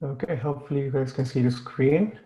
Okay, hopefully you guys can see the screen.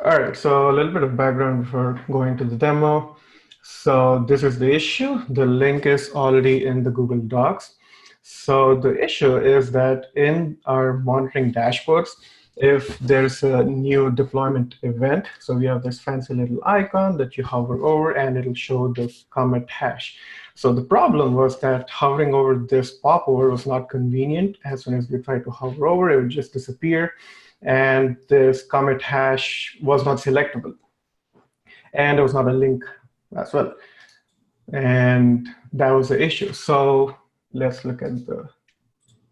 All right, so a little bit of background before going to the demo. So this is the issue. The link is already in the Google Docs. So the issue is that in our monitoring dashboards, if there's a new deployment event, so we have this fancy little icon that you hover over and it'll show the commit hash. So the problem was that hovering over this popover was not convenient. As soon as you try to hover over, it would just disappear. And this commit hash was not selectable. And there was not a link as well. And that was the issue. So let's look at the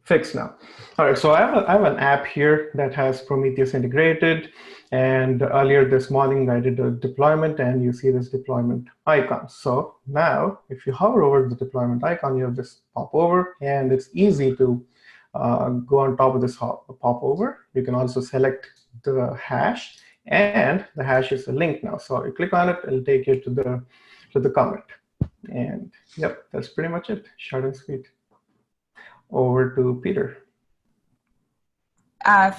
fix now. All right, so I have an app here that has Prometheus integrated. And earlier this morning, I did a deployment, and you see this deployment icon. So now, if you hover over the deployment icon, you have this popover, and it's easy to go on top of this popover. You can also select the hash, and the hash is a link now. So you click on it, it'll take you to the commit. And yep, that's pretty much it. Short and sweet. Over to Peter.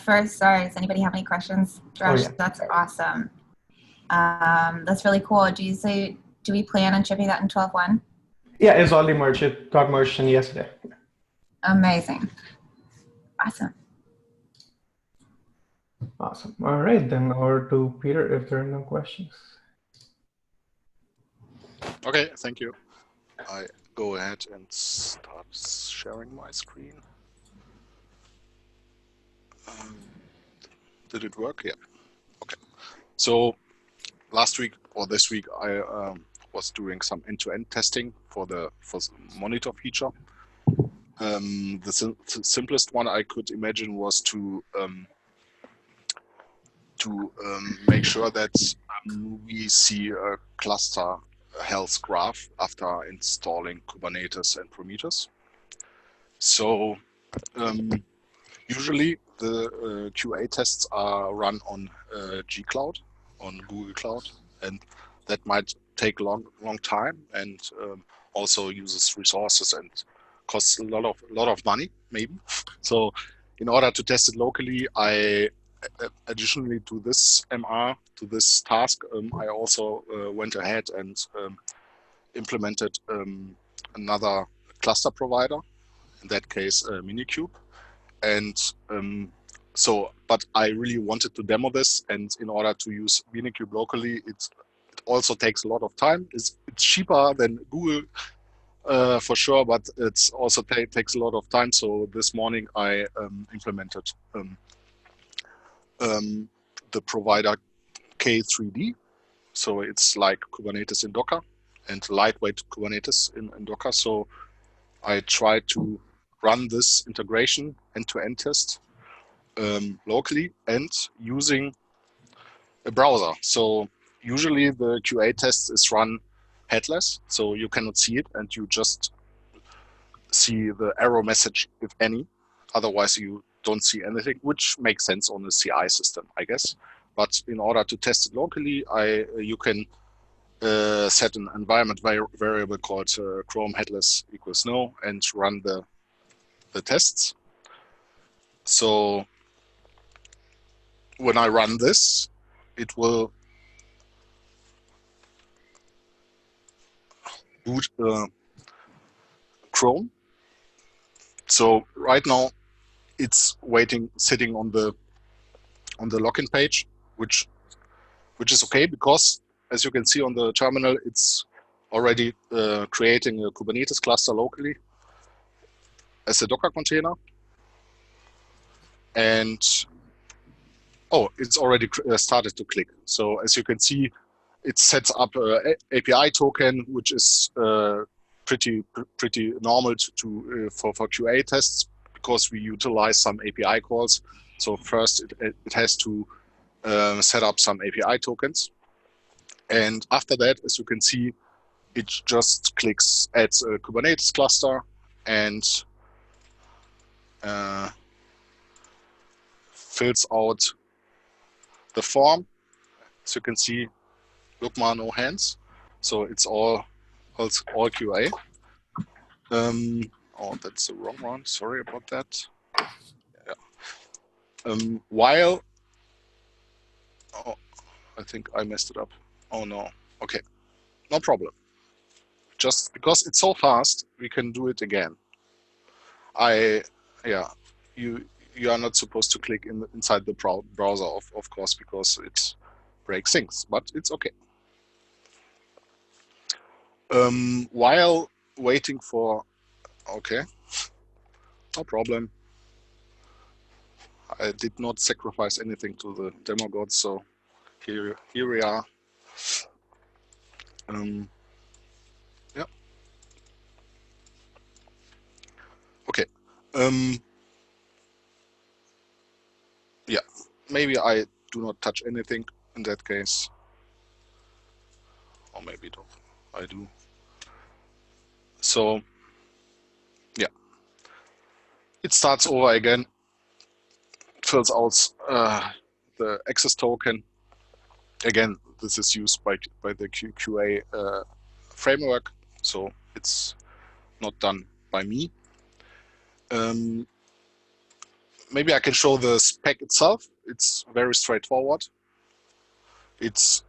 First, sorry, does anybody have any questions? Josh, Oh, yeah. That's awesome. That's really cool. Do we plan on shipping that in 12.1? Yeah, it's already merged. It got merged in yesterday. Amazing. Awesome. Awesome. All right, then over to Peter if there are no questions. Okay, thank you. I go ahead and start sharing my screen. Did it work? Yeah. Okay. So last week or this week, I was doing some end-to-end testing for the monitor feature. The simplest one I could imagine was to make sure that we see a cluster health graph after installing Kubernetes and Prometheus. So usually the QA tests are run on G-Cloud, on Google Cloud, and that might take a long time and also uses resources and costs a lot of money, maybe. So in order to test it locally, I additionally to this MR, to this task, I also went ahead and implemented another cluster provider, in that case minikube. And but I really wanted to demo this, and in order to use minikube locally, it also takes a lot of time. It's cheaper than Google for sure, but it's also takes a lot of time. So this morning I implemented the provider K3D. So it's like Kubernetes in Docker and lightweight Kubernetes in Docker. So I tried to run this integration end-to-end test locally and using a browser. So usually the QA test is run headless, so you cannot see it and you just see the error message, if any. Otherwise you don't see anything, which makes sense on a CI system, I guess. But in order to test it locally, you can set an environment variable called Chrome headless equals no and run the tests. So when I run this, it will boot Chrome. So right now it's waiting, sitting on the login page, which is okay, because as you can see on the terminal, it's already creating a Kubernetes cluster locally as a Docker container. And oh, it's already started to click. So as you can see, it sets up an API token, which is pretty normal for QA tests, because we utilize some API calls. So first it has to set up some API tokens. And after that, as you can see, it just clicks add a Kubernetes cluster and fills out the form. As you can see, Lukma, no hands. So it's all QA. Oh, that's the wrong one. Sorry about that. Yeah. While, oh, I think I messed it up. Oh no, okay, no problem. Just because it's so fast, we can do it again. Yeah, you are not supposed to click inside the browser, of course, because it breaks things, but it's okay. While waiting for, okay, no problem. I did not sacrifice anything to the demo gods, so here we are. Yeah. Okay. Yeah. Maybe I do not touch anything in that case, or maybe I do. So yeah, it starts over again. Fills out the access token. Again, this is used by the QA framework, so it's not done by me. Maybe I can show the spec itself. It's very straightforward. It's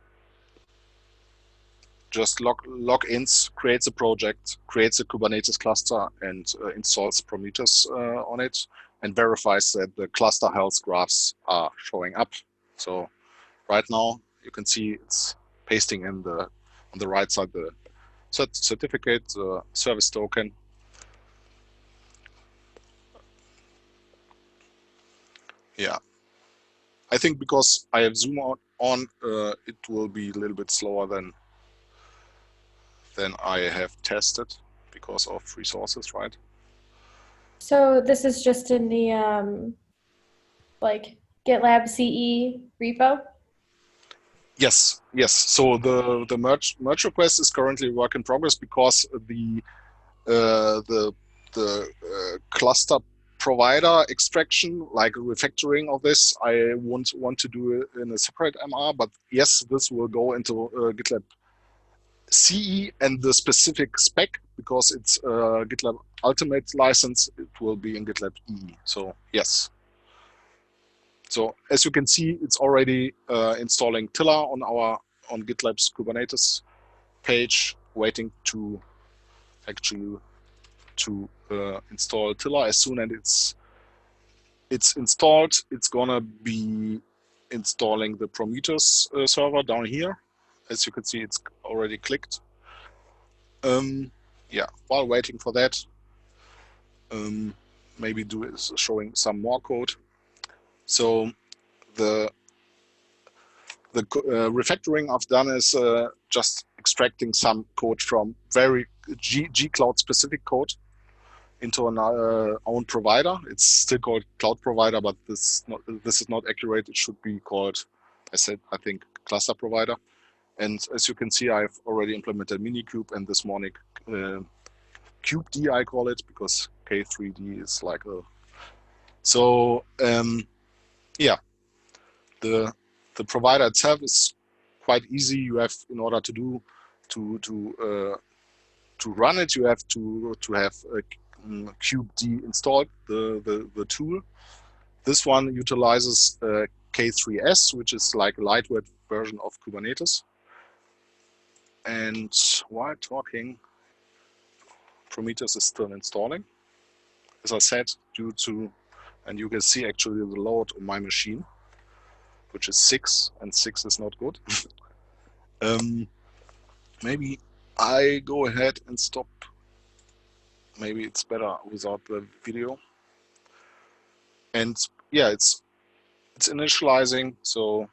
just logins, creates a project, creates a Kubernetes cluster, and installs Prometheus on it, and verifies that the cluster health graphs are showing up. So right now you can see it's pasting in on the right side the certificate, the service token. Yeah, I think because I have zoom on, it will be a little bit slower than I have tested because of resources, right? So this is just in the like GitLab CE repo? Yes. So the merge request is currently work in progress because the cluster provider extraction, like refactoring of this, I won't want to do it in a separate MR, but yes, this will go into GitLab CE and the specific spec, because it's GitLab Ultimate license, it will be in GitLab E. So yes. So as you can see, it's already installing Tiller on GitLab's Kubernetes page, waiting to actually install Tiller. As soon as it's installed, it's gonna be installing the Prometheus server down here. As you can see, it's already clicked. Yeah, while waiting for that, maybe showing some more code. So the refactoring I've done is just extracting some code from very G-Cloud specific code into an own provider. It's still called cloud provider, but this is not accurate. It should be called, I think, cluster provider. And as you can see, I've already implemented minikube, and this morning kubed, I call it, because K3D is like a. So yeah, the provider itself is quite easy. You have, in order to run it, you have to have kubed installed, the tool. This one utilizes K3S, which is like a lightweight version of Kubernetes. And while talking, Prometheus is still installing. As I said, and you can see actually the load on my machine, which is 6, and 6 is not good. Maybe I go ahead and stop. Maybe it's better without the video. And yeah, it's initializing. So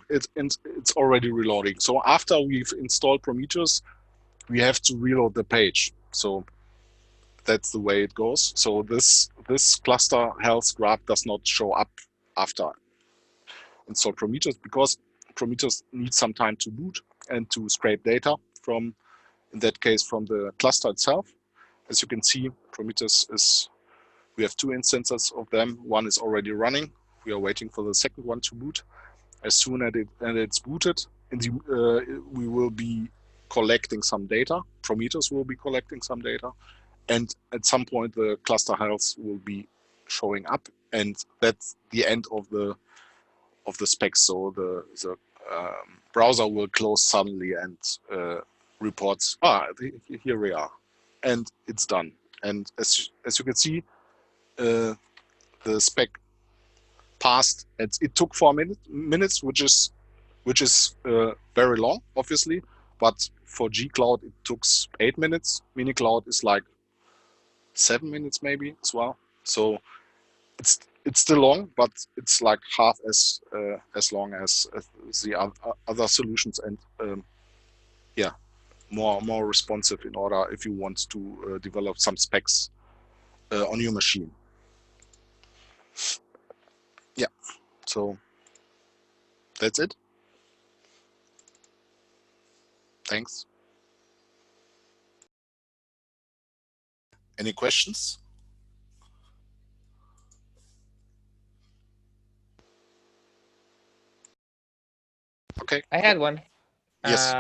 it's already reloading. So after we've installed Prometheus, we have to reload the page. So that's the way it goes. So this cluster health graph does not show up after install Prometheus, because Prometheus needs some time to boot and to scrape data from, in that case, from the cluster itself. As you can see, Prometheus we have 2 instances of them. One is already running. We are waiting for the second one to boot. As soon as it's booted, we will be collecting some data. Prometheus will be collecting some data. And at some point, the cluster health will be showing up and that's the end of the specs. So the browser will close suddenly and reports, here we are, and it's done. And as you can see, the spec passed. It took 4 minutes, which is very long, obviously. But for G-Cloud, it took 8 minutes. Minicloud is like 7 minutes maybe as well. So it's still long, but it's like half as long as the other solutions, and yeah, more responsive in order if you want to develop some specs on your machine. Yeah, so that's it. Thanks. Any questions? Okay. I had one. Yes.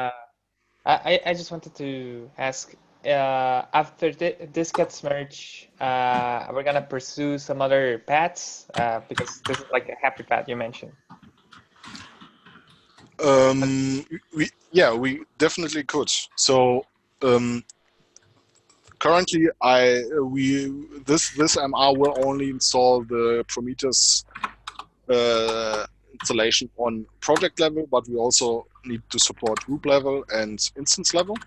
I just wanted to ask, after this gets merged, we're gonna pursue some other paths, because this is like a happy path you mentioned. We definitely could. So currently, this MR will only install the Prometheus installation on project level, but we also need to support group level and instance level.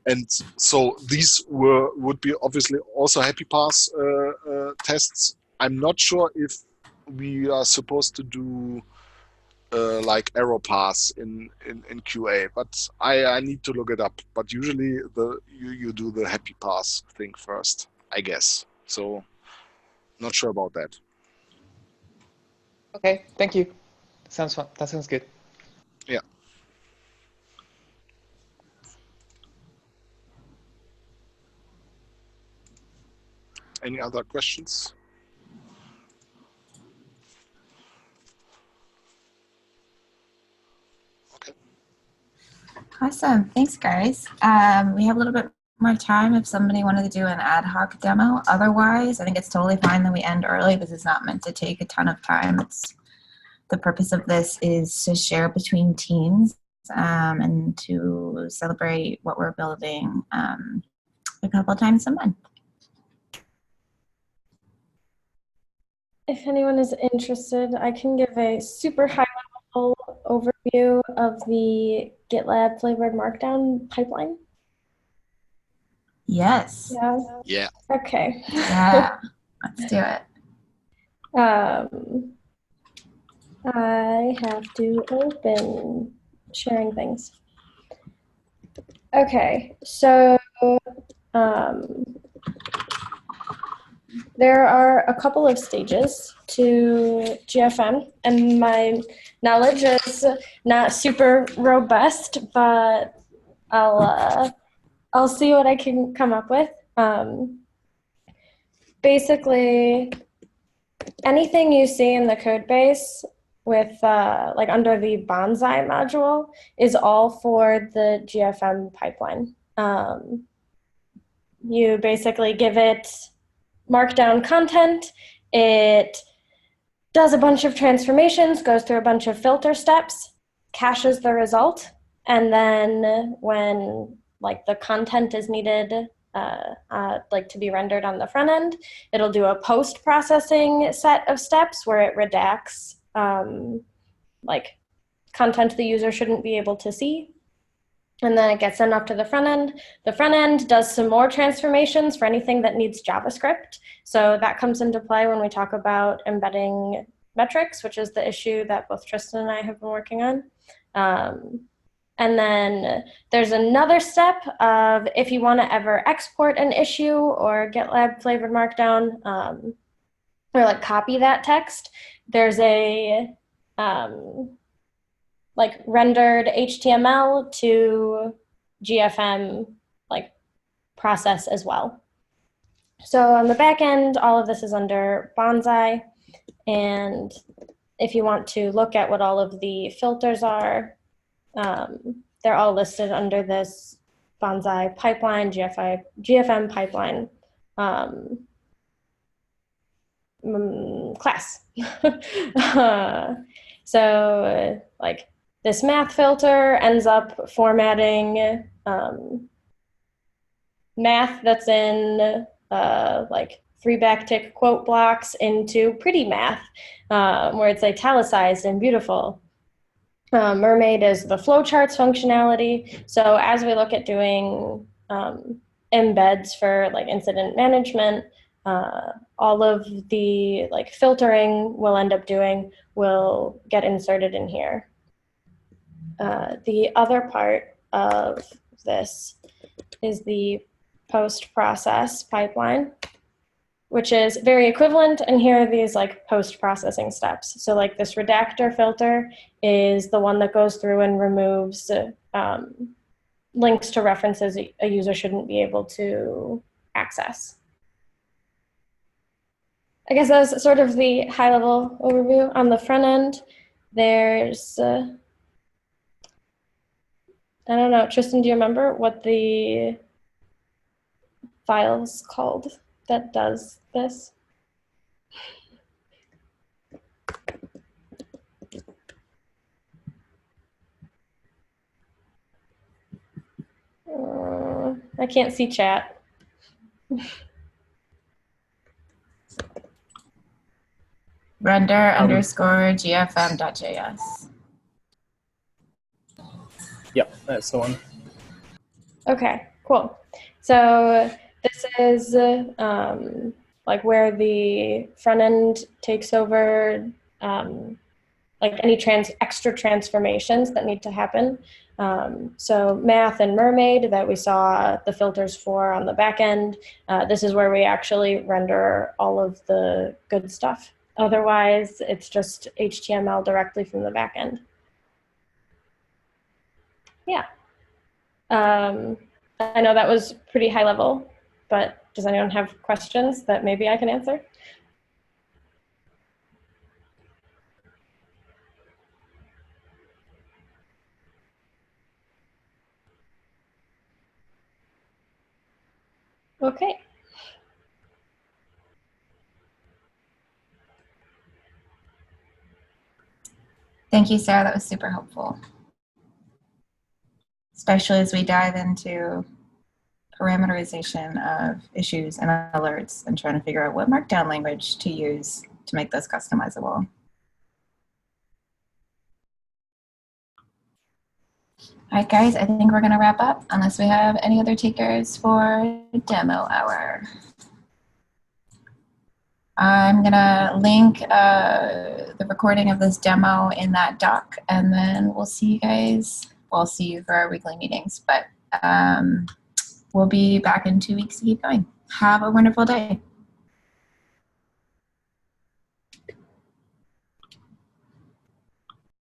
And so these would be obviously also happy pass tests. I'm not sure if we are supposed to do like error pass in QA, but I need to look it up. But usually you do the happy pass thing first, I guess. So not sure about that. Okay, thank you. Sounds fun. That sounds good. Yeah. Any other questions? Okay. Awesome. Thanks, guys. We have a little bit more time if somebody wanted to do an ad hoc demo. Otherwise, I think it's totally fine that we end early because it's not meant to take a ton of time. The purpose of this is to share between teams and to celebrate what we're building a couple times a month. If anyone is interested, I can give a super high-level overview of the GitLab flavored Markdown pipeline. Yes. Yeah. Yeah. Okay. Yeah. Let's do it. I have to open sharing things. Okay, so there are a couple of stages to GFM, and my knowledge is not super robust, but I'll see what I can come up with. Basically, anything you see in the code base with like under the Bonsai module is all for the GFM pipeline. You basically give it Markdown content, it does a bunch of transformations, goes through a bunch of filter steps, caches the result, and then when like the content is needed like to be rendered on the front end, it'll do a post-processing set of steps where it redacts like content the user shouldn't be able to see. And then it gets sent off to the front end. The front end does some more transformations for anything that needs JavaScript. So that comes into play when we talk about embedding metrics, which is the issue that both Tristan and I have been working on. And then there's another step of if you want to ever export an issue or GitLab flavored Markdown or like copy that text, there's a like rendered HTML to GFM like process as well. So on the back end, all of this is under Bonsai. And if you want to look at what all of the filters are, they're all listed under this Bonsai pipeline, GFM pipeline class. So like this math filter ends up formatting math that's in like 3 backtick quote blocks into pretty math, where it's italicized and beautiful. Mermaid is the flowcharts functionality. So as we look at doing embeds for like incident management, all of the like filtering we'll end up doing will get inserted in here. The other part of this is the post-process pipeline, which is very equivalent. And here are these like post-processing steps. So like this redactor filter is the one that goes through and removes links to references a user shouldn't be able to access. I guess that's sort of the high-level overview. On the front end, there's, I don't know, Tristan, do you remember what the file's called that does this? I can't see chat. Render underscore gfm.js. Yep, that's the one. Okay, cool. So this is like where the front end takes over like any extra transformations that need to happen. So math and mermaid that we saw the filters for on the back end, this is where we actually render all of the good stuff. Otherwise, it's just HTML directly from the back end. Yeah. I know that was pretty high level, but does anyone have questions that maybe I can answer? Okay. Thank you, Sarah. That was super helpful, especially as we dive into parameterization of issues and alerts and trying to figure out what Markdown language to use to make those customizable. All right, guys, I think we're going to wrap up unless we have any other takers for demo hour. I'm going to link the recording of this demo in that doc, and then we'll see you guys. We'll see you for our weekly meetings, but we'll be back in 2 weeks to keep going. Have a wonderful day.